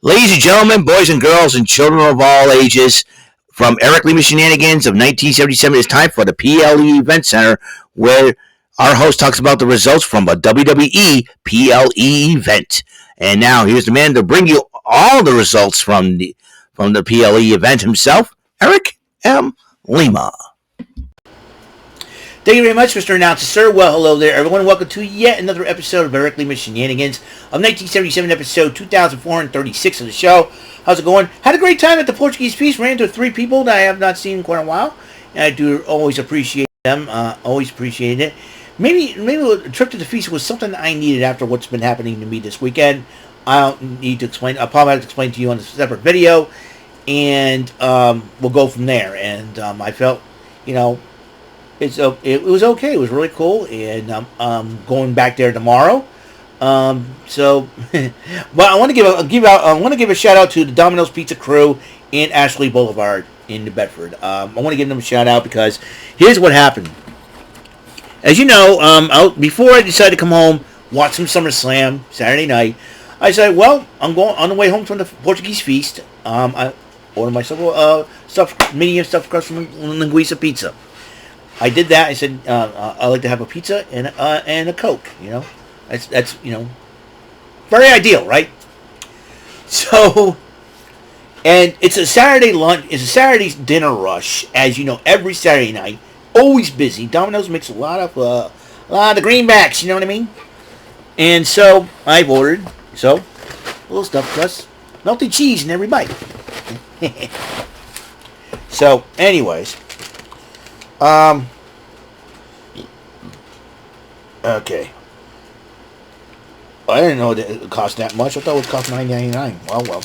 Ladies and gentlemen, boys and girls, and children of all ages, from Eric Lima Shenanigans of 1977, it's time for the PLE Event Center, where our host talks about the results from a WWE PLE event. And now here's the man to bring you all the results from the PLE event himself, Eric M. Lima. Thank you very much, Mr. Announcer, sir. Well, hello there, everyone. Welcome to yet another episode of Eric Lima Shenanigans of 1977, episode 2436 of the show. How's it going? Had a great time at the Portuguese Feast. Ran into three people that I have not seen in quite a while. And I do always appreciate them. Always appreciate it. Maybe a trip to the feast was something I needed after what's been happening to me this weekend. I don't need to explain. I'll probably have to explain to you on a separate video. And we'll go from there. And I felt, it was okay. It was really cool, and I'm going back there tomorrow. But I want to give a shout out to the Domino's Pizza crew in Ashley Boulevard in New Bedford. I want to give them a shout out because here's what happened. As you know, before I decided to come home, watch some SummerSlam Saturday night, I said, well, I'm going on the way home from the Portuguese Feast. I ordered myself medium stuffed crust from Linguiça Pizza. I did that. I said I like to have a pizza and a Coke. That's very ideal, right? So, and it's a Saturday lunch. It's a Saturday dinner rush, as you know. Every Saturday night, always busy. Domino's makes a lot of greenbacks. You know what I mean? And so I've ordered a little stuffed crust, melted cheese in every bite. So, anyways. Okay. I didn't know that it cost that much. I thought it would cost $9.99. Well.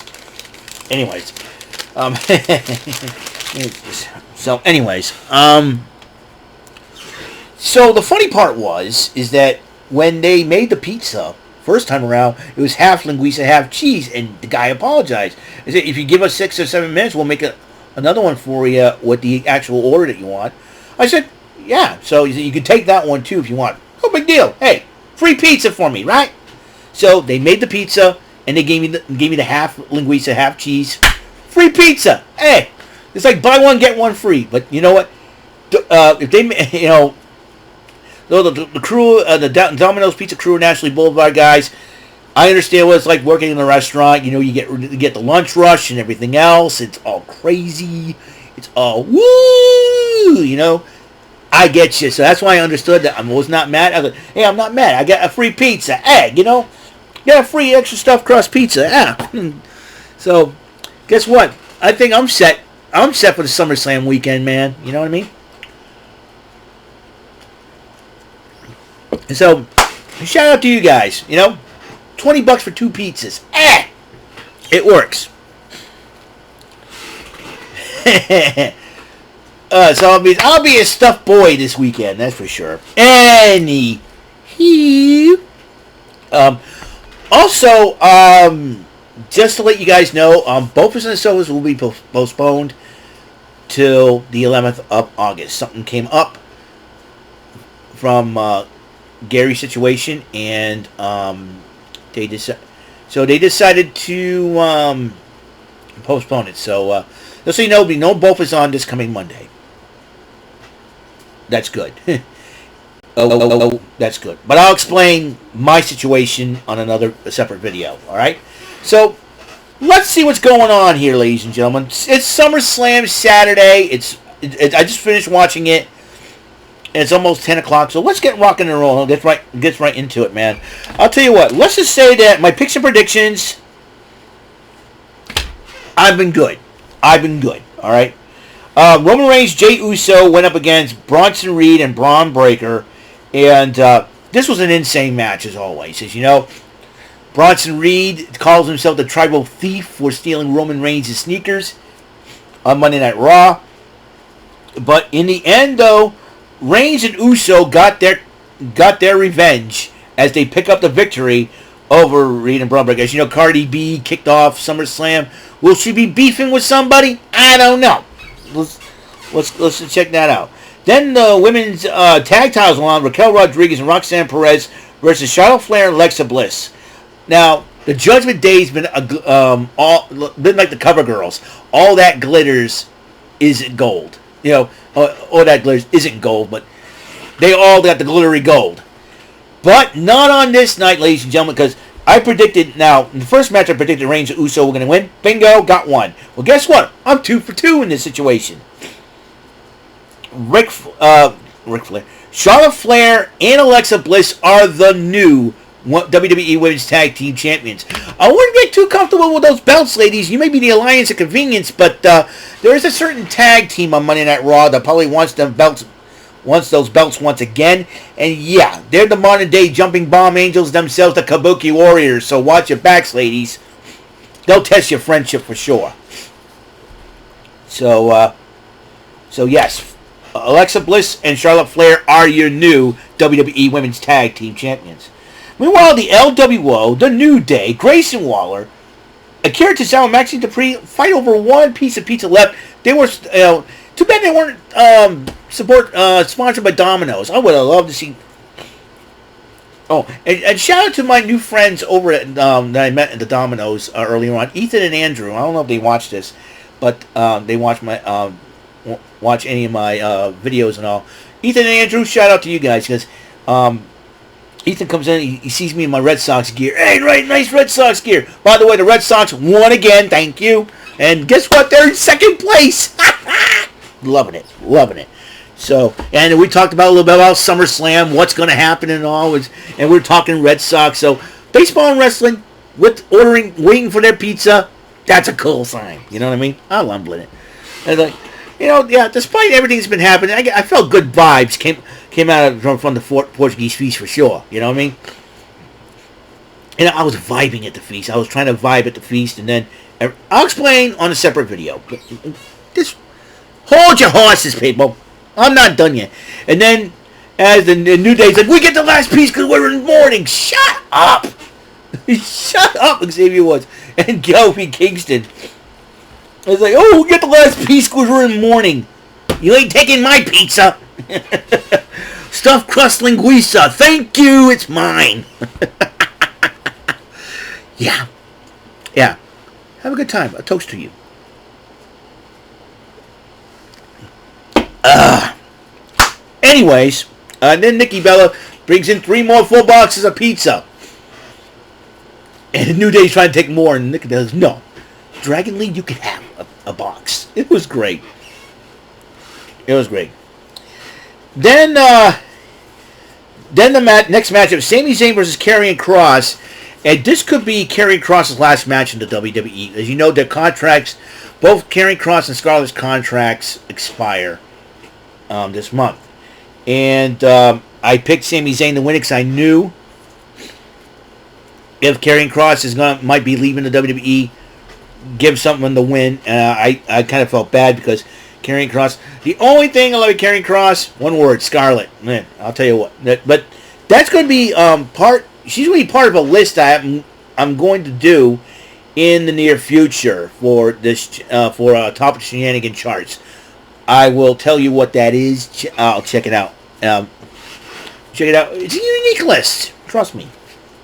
Anyways. So the funny part is that when they made the pizza first time around, it was half linguiça, half cheese, and the guy apologized. He said, if you give us 6 or 7 minutes, we'll make another one for you with the actual order that you want. I said, yeah, so you can take that one too if you want. No big deal. Hey, free pizza for me, right? So they made the pizza and they gave me the half linguiça, half cheese. Free pizza. Hey, it's like buy one get one free. But you know what? If they, the crew, the Domino's Pizza crew and Ashley Boulevard guys, I understand what it's like working in a restaurant. You get the lunch rush and everything else. It's all crazy. It's all woo. I get you. So that's why I understood that. I was not mad. I was like, hey, I'm not mad. I got a free pizza. Hey, got a free extra stuffed crust pizza. Yeah. So, guess what? I think I'm set. I'm set for the SummerSlam weekend, man. You know what I mean? And so, shout out to you guys. $20 for 2 pizzas. It works. So I'll be a stuffed boy this weekend, that's for sure. Also, just to let you guys know, both of the shows will be postponed till the 11th of August. Something came up from Gary's situation, and they decided to postpone it. So just so you know, there'll be no Bofas on this coming Monday. That's good. That's good. But I'll explain my situation on a separate video. All right. So let's see what's going on here, ladies and gentlemen. It's SummerSlam Saturday. I just finished watching it, and it's almost 10 o'clock. So let's get rocking and rolling. Get right into it, man. I'll tell you what. Let's just say that my picks and predictions, I've been good. All right. Roman Reigns, Jey Uso went up against Bronson Reed and Braun Breaker, and this was an insane match as always. As you know, Bronson Reed calls himself the tribal thief for stealing Roman Reigns' sneakers on Monday Night Raw. But in the end, though, Reigns and Uso got their revenge as they pick up the victory over Reed and Braun Breaker. As you know, Cardi B kicked off SummerSlam. Will she be beefing with somebody? I don't know. Let's check that out. Then the women's tag titles on Raquel Rodriguez and Roxanne Perez versus Charlotte Flair and Alexa Bliss. Now, The Judgment Day's been been like the cover girls. All that glitters isn't gold. You know, all that glitters isn't gold, but they all got the glittery gold. But not on this night, ladies and gentlemen, because I predicted, now, in the first match I predicted Reigns and Uso were going to win. Bingo, got one. Well, guess what? I'm 2 for 2 in this situation. Ric Flair. Charlotte Flair and Alexa Bliss are the new WWE Women's Tag Team Champions. I wouldn't get too comfortable with those belts, ladies. You may be the Alliance of Convenience, but there is a certain tag team on Monday Night Raw that probably wants those belts once again. And yeah, they're the modern day jumping bomb angels themselves, the Kabuki Warriors. So watch your backs, ladies. They'll test your friendship for sure. So yes, Alexa Bliss and Charlotte Flair are your new WWE Women's Tag Team Champions. Meanwhile, the LWO, The New Day, Grayson Waller, Akira Tozawa and Maxine Dupree fight over one piece of pizza left. They were, too bad they weren't sponsored by Domino's. I would have loved to see. Oh, and shout out to my new friends over at that I met at the Domino's earlier on, Ethan and Andrew. I don't know if they watch this, but they watch my watch any of my videos and all. Ethan and Andrew, shout out to you guys, because Ethan comes in, he sees me in my Red Sox gear. Hey, right, nice Red Sox gear. By the way, the Red Sox won again, thank you. And guess what? They're in second place. Loving it. So, and we talked about a little bit about SummerSlam, what's going to happen and all, and we're talking Red Sox. So, baseball and wrestling, with waiting for their pizza, that's a cool sign. You know what I mean? I'm loving it. And like, you know, yeah, despite everything that's been happening, I felt good vibes came out from the Portuguese feast for sure. You know what I mean? And I was vibing at the feast. I was trying to vibe at the feast, and then I'll explain on a separate video. Just hold your horses, people. I'm not done yet. And then, as the New Day's like, we get the last piece because we're in mourning. Shut up! Shut up, Xavier Woods. And Kofi Kingston. It's like, oh, we get the last piece because we're in mourning. You ain't taking my pizza. Stuffed crust linguiça. Thank you, it's mine. Yeah. Have a good time. A toast to you. Anyways, then Nikki Bella brings in 3 more full boxes of pizza. And the New Day's trying to take more, and Nikki Bella's, no. Dragon Lee, you can have a box. It was great. Then the next matchup, Sami Zayn versus Karrion Kross. And this could be Karrion Kross' last match in the WWE. As you know, their contracts, both Karrion Kross and Scarlett's contracts expire this month. And I picked Sami Zayn to win it because I knew if Karrion Kross might be leaving the WWE, give something the win. I kind of felt bad because Karrion Kross, the only thing I love with Karrion Kross, one word, Scarlett. Man, I'll tell you what. But that's going to be she's going to be part of a list I'm going to do in the near future for this for top of the Shenanigans charts. I will tell you what that is. I'll check it out. Check it out. It's a unique list. Trust me.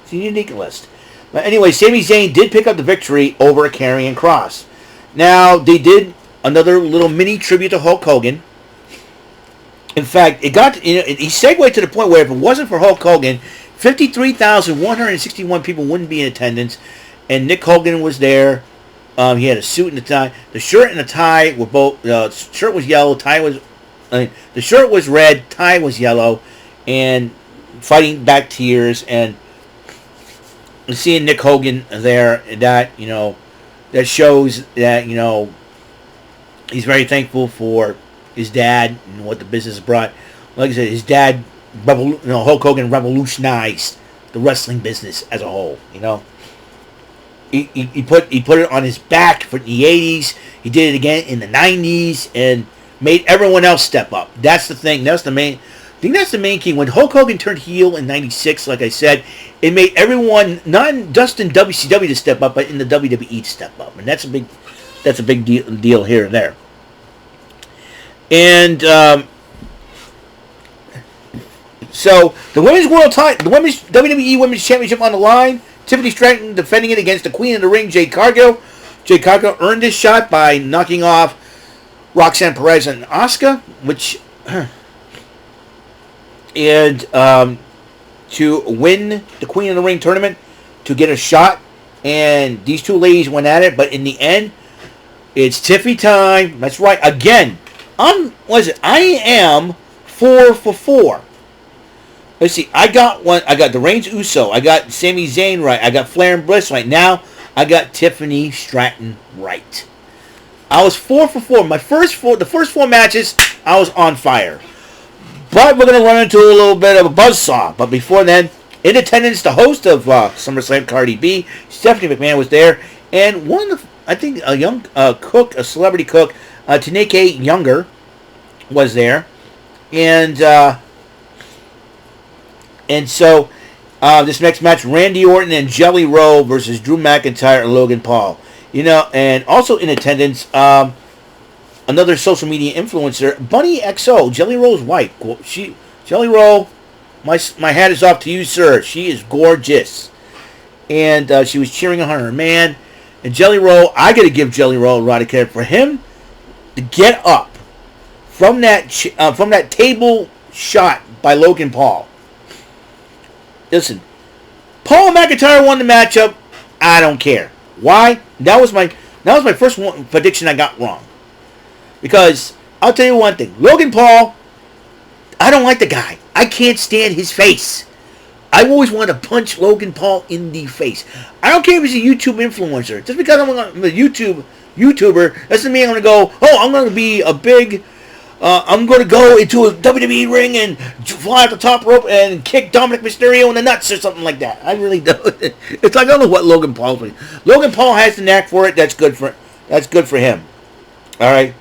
It's a unique list. But anyway, Sami Zayn did pick up the victory over Karrion Kross. Now, they did another little mini tribute to Hulk Hogan. In fact, he segued to the point where if it wasn't for Hulk Hogan, 53,161 people wouldn't be in attendance. And Nick Hogan was there. He had a suit and a tie. The shirt and the tie were both. Shirt was yellow. The shirt was red. Tie was yellow. And fighting back tears and seeing Nick Hogan there. That that shows that he's very thankful for his dad and what the business brought. Like I said, his dad, Hulk Hogan revolutionized the wrestling business as a whole. He put it on his back for the 80s. He did it again in the 90s and made everyone else step up. That's the thing. That's the main. I think that's the main key. When Hulk Hogan turned heel in '96, like I said, it made everyone, not just in WCW to step up, but in the WWE to step up, and that's a big deal here and there. And so the women's WWE Women's Championship on the line. Tiffany Stratton defending it against the Queen of the Ring, Jade Cargill. Jade Cargill earned this shot by knocking off Roxanne Perez and Asuka, which and to win the Queen of the Ring tournament, to get a shot. And these two ladies went at it, but in the end, it's Tiffy time. That's right. Again, I am 4 for 4. Let's see. I got the Reigns Uso. I got Sami Zayn right. I got Flair and Bliss right. Now I got Tiffany Stratton right. I was 4 for 4. The first 4 matches, I was on fire. But we're gonna run into a little bit of a buzzsaw. But before then, in attendance, the host of SummerSlam, Cardi B, Stephanie McMahon was there, and one of I think a young cook, a celebrity cook, Taneke Younger, was there, and so this next match, Randy Orton and Jelly Roll versus Drew McIntyre and Logan Paul. And also in attendance, another social media influencer, Bunny XO, Jelly Roll's wife. Jelly Roll, my hat is off to you, sir. She is gorgeous, and she was cheering on her man. And Jelly Roll, I got to give Jelly Roll a lot of credit for him to get up from that table shot by Logan Paul. Listen, Paul McIntyre won the matchup. I don't care. Why? That was my first prediction I got wrong. Because I'll tell you one thing, Logan Paul, I don't like the guy. I can't stand his face. I always want to punch Logan Paul in the face. I don't care if he's a YouTube influencer. Just because I'm a YouTuber doesn't mean I'm going to go, I'm going to be a big, I'm going to go into a WWE ring and fly off the top rope and kick Dominic Mysterio in the nuts or something like that. I really don't. It's like, I don't know what Logan Paul's doing. Logan Paul has the knack for it. That's good for him. All right.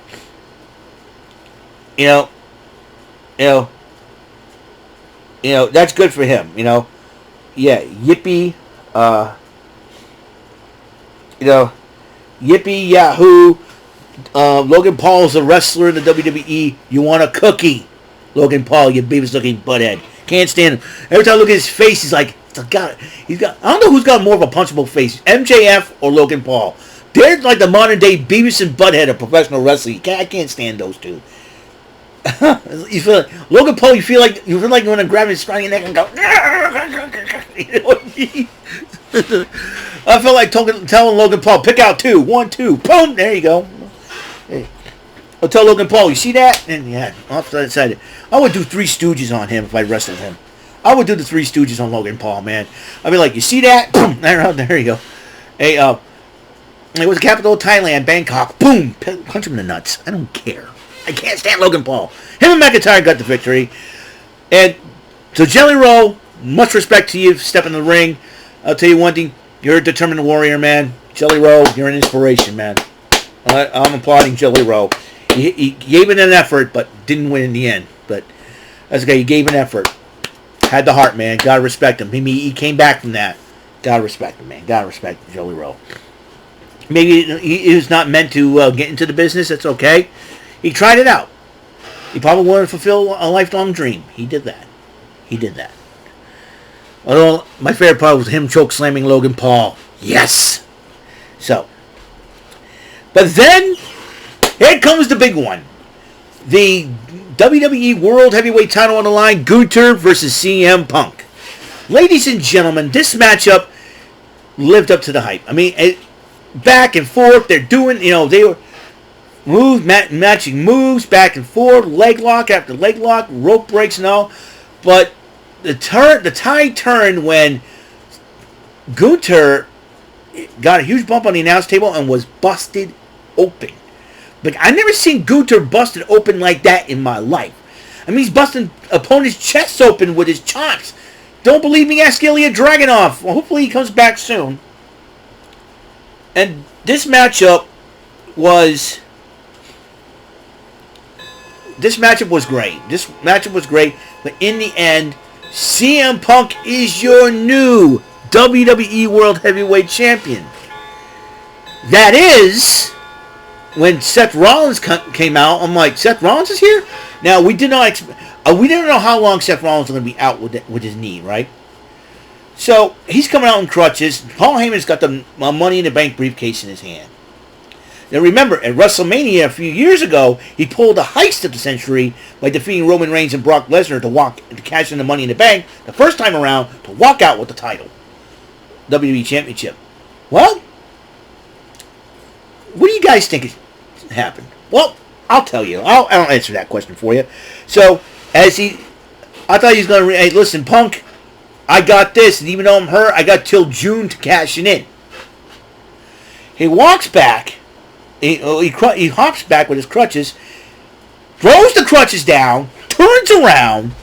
That's good for him, Yeah, yippee, yippee yahoo. Logan Paul is a wrestler in the WWE. You want a cookie, Logan Paul, you Beavis-looking butthead. Can't stand him. Every time I look at his face, he's like, I don't know who's got more of a punchable face, MJF or Logan Paul. They're like the modern day Beavis and Butthead of professional wrestling. I can't stand those two. You feel like Logan Paul. You feel like you want to grab his scrawny neck and go. You know what I mean? I feel like telling Logan Paul, pick out 2, 1, 2, boom. There you go. Hey, I'll tell Logan Paul, you see that? And yeah, off to the side. I would do 3 Stooges on him if I wrestled him. I would do the 3 Stooges on Logan Paul, man. I'd be like, you see that? Boom. There you go. Hey, it was the capital of Thailand, Bangkok. Boom. Punch him in the nuts. I don't care. I can't stand Logan Paul. Him and McIntyre got the victory. And so Jelly Roll, much respect to you for stepping in the ring. I'll tell you one thing. You're a determined warrior, man. Jelly Roll, you're an inspiration, man. I'm applauding Jelly Roll. He gave it an effort, but didn't win in the end. But that's okay. He gave an effort. Had the heart, man. Gotta respect him. He came back from that. Gotta respect him, man. Gotta respect Jelly Roll. Maybe he was not meant to get into the business. That's okay. He tried it out. He probably wanted to fulfill a lifelong dream. He did that. Although, my favorite part was him choke slamming Logan Paul. Yes! So. But then, here comes the big one. The WWE World Heavyweight title on the line. Gunther versus CM Punk. Ladies and gentlemen, this matchup lived up to the hype. I mean, back and forth. They're doing, they were matching moves back and forth, leg lock after leg lock, rope breaks and all. But the tide turned when Gunther got a huge bump on the announce table and was busted open. Like, I've never seen Gunther busted open like that in my life. I mean, he's busting opponent's chest open with his chops. Don't believe me? Ask Ilya Dragunov. Well, hopefully he comes back soon. And this matchup was great. But in the end, CM Punk is your new WWE World Heavyweight Champion. That is, when Seth Rollins came out, I'm like, Seth Rollins is here? Now, we didn't know how long Seth Rollins was going to be out with his knee, right? So he's coming out in crutches. Paul Heyman's got the Money in the Bank briefcase in his hand. Now remember, at WrestleMania a few years ago, he pulled a heist of the century by defeating Roman Reigns and Brock Lesnar to cash in the Money in the Bank the first time around to walk out with the title, WWE Championship. Well, what do you guys think happened? Well, I'll tell you. I'll answer that question for you. So, I thought he was going to, hey, listen, Punk, I got this, and even though I'm hurt, I got till June to cash it in. He walks back. He hops back with his crutches, throws the crutches down, turns around,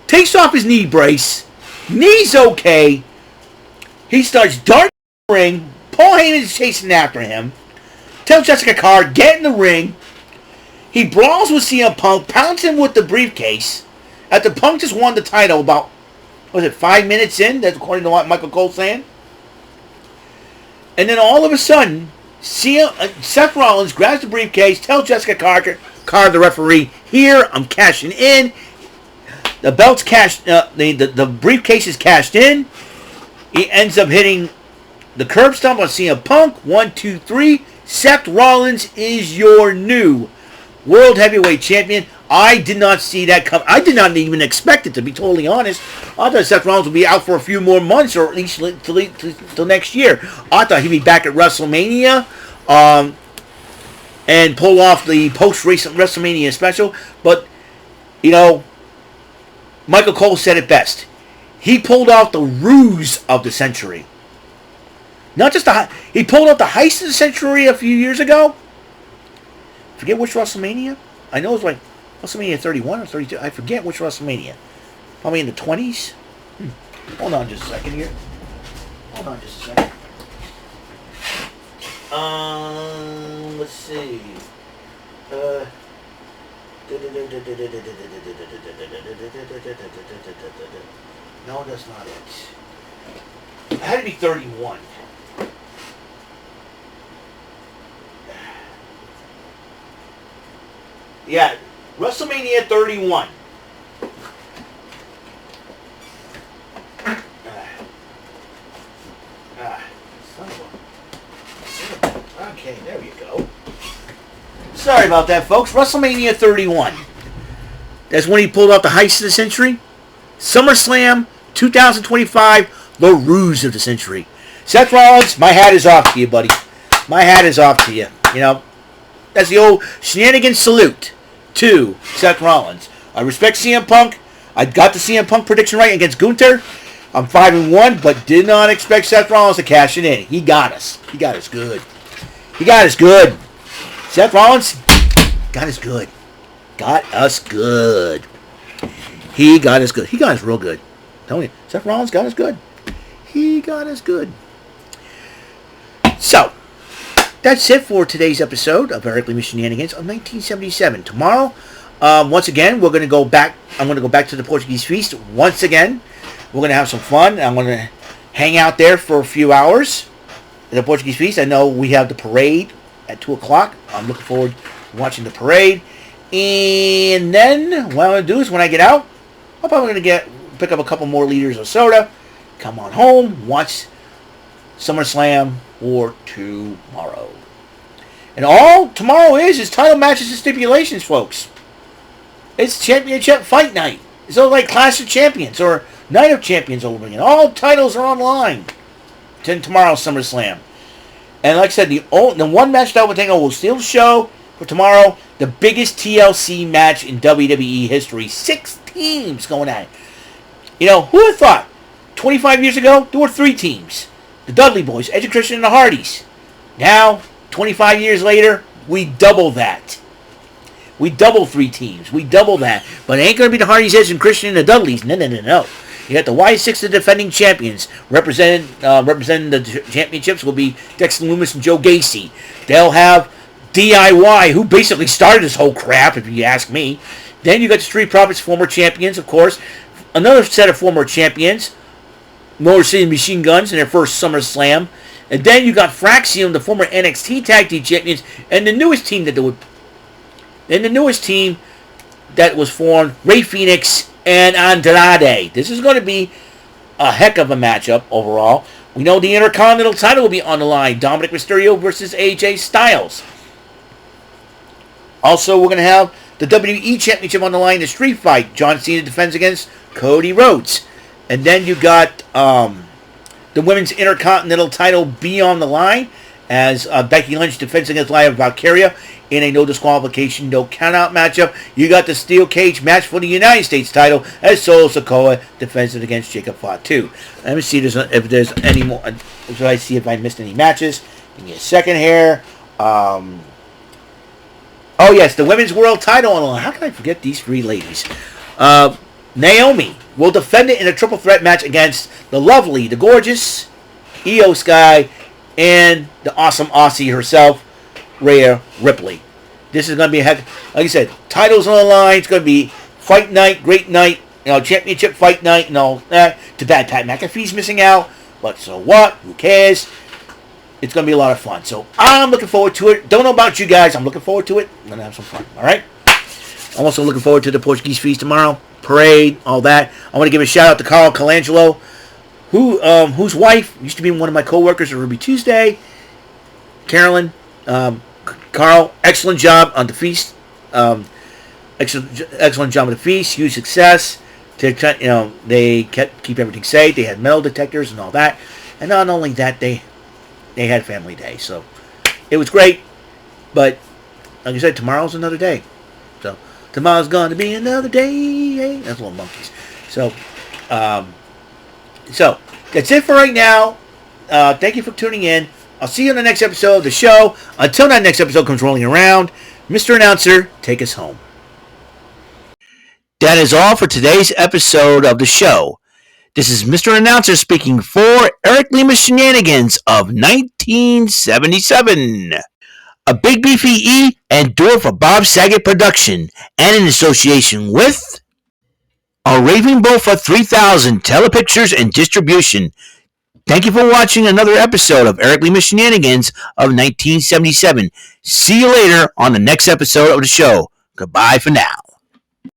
takes off his knee brace, knee's okay. He starts darting the ring. Paul Heyman is chasing after him. Tells Jessica Carr, get in the ring. He brawls with CM Punk, pounds him with the briefcase. After Punk just won the title about, 5 minutes in? That's according to what Michael Cole's saying. And then all of a sudden, Seth Rollins grabs the briefcase, tells Jessica Carr, the referee, here, I'm cashing in. The belt's cashed, the briefcase is cashed in. He ends up hitting the curb stomp on CM Punk. 1, 2, 3. Seth Rollins is your new World Heavyweight Champion. I did not see that come. I did not even expect it, to be totally honest. I thought Seth Rollins would be out for a few more months, or at least till next year. I thought he'd be back at WrestleMania and pull off the post-WrestleMania special. But, Michael Cole said it best. He pulled off the ruse of the century. Not just he pulled off the heist of the century a few years ago. Forget which WrestleMania. I know it was like WrestleMania 31 or 32. I forget which WrestleMania. Probably in the 20s. Hold on just a second here. Let's see. No, that's not it. It had to be 31. Yeah, WrestleMania 31. Okay, there you go. Sorry about that, folks. WrestleMania 31. That's when he pulled off the heist of the century. SummerSlam 2025, the ruse of the century. Seth Rollins, my hat is off to you, buddy. My hat is off to you. That's the old Shenanigans salute to Seth Rollins. I respect CM Punk. I got the CM Punk prediction right against Gunther. I'm 5-1, but did not expect Seth Rollins to cash it in. He got us. He got us good. Seth Rollins got us good. Got us good. He got us good. He got us real good. Tell me, Seth Rollins got us good. He got us good. So, that's it for today's episode of Eric Lima Shenanigans of 1977. Tomorrow, once again, we're going to go back. I'm going to go back to the Portuguese Feast once again. We're going to have some fun. I'm going to hang out there for a few hours at the Portuguese Feast. I know we have the parade at 2 o'clock. I'm looking forward to watching the parade. And then what I'm going to do is when I get out, I'm probably going to pick up a couple more liters of soda, come on home, watch SummerSlam or tomorrow. And all tomorrow is title matches and stipulations, folks. It's championship fight night. It's all like Clash of Champions or Night of Champions over again. All titles are online tomorrow's SummerSlam. And like I said, the one match that we're taking will steal the show for tomorrow. The biggest TLC match in WWE history. 6 teams going at it. Who would have thought? 25 years ago, there were 3 teams. The Dudley Boys, Edge and Christian, and the Hardys. Now, 25 years later, we double that. We double 3 teams. We double that. But it ain't going to be the Hardys, Edge and Christian, and the Dudleys. No. You got the Y6, the defending champions. Representing the championships will be Dexter Lumis and Joe Gacy. They'll have DIY, who basically started this whole crap, if you ask me. Then you got the Street Profits, former champions, of course. Another set of former champions, Motor City Machine Guns in their first SummerSlam. And then you got Fraxium, the former NXT Tag Team champions, and the newest team that was formed, Rey Fenix and Andrade. This is going to be a heck of a matchup overall. We know the Intercontinental title will be on the line. Dominic Mysterio versus AJ Styles. Also, we're going to have the WWE Championship on the line in a street fight. John Cena defends against Cody Rhodes. And then you got the Women's Intercontinental title be on the line as Becky Lynch defends against Lyra Valkyria in a no disqualification, no countout matchup. You got the steel cage match for the United States title as Solo Sikoa defends it against Jacob Fatu. Let me see if there's any more. So I see if I missed any matches. Give me a second here. Oh yes, the Women's World title on the line. How can I forget these three ladies? Naomi will defend it in a triple threat match against the lovely, the gorgeous Io Sky and the awesome Aussie herself, Rhea Ripley. This is going to be a heck. Like I said, titles on the line. It's going to be fight night, great night, championship fight night, and all that. Too bad Pat McAfee's missing out, but so what? Who cares? It's going to be a lot of fun. So I'm looking forward to it. Don't know about you guys. I'm looking forward to it. I'm going to have some fun. All right? I'm also looking forward to the Portuguese Feast tomorrow. Parade, all that. I want to give a shout out to Carl Colangelo, whose wife used to be one of my co-workers at Ruby Tuesday. Carolyn, Carl, excellent job on the feast. Excellent job on the feast. Huge success. They keep everything safe. They had metal detectors and all that. And not only that, they had family day. So it was great. But like I said, tomorrow's another day. So tomorrow's going to be another day. That's Little Monkeys. So that's it for right now. Thank you for tuning in. I'll see you in the next episode of the show. Until that next episode comes rolling around, Mr. Announcer, take us home. That is all for today's episode of the show. This is Mr. Announcer speaking for Eric Lima Shenanigans of 1977. A Big Beefy E and do it for Bob Saget production and in association with a Raving Bull for 3000 Telepictures and Distribution. Thank you for watching another episode of Eric Lima Shenanigans of 1977. See you later on the next episode of the show. Goodbye for now.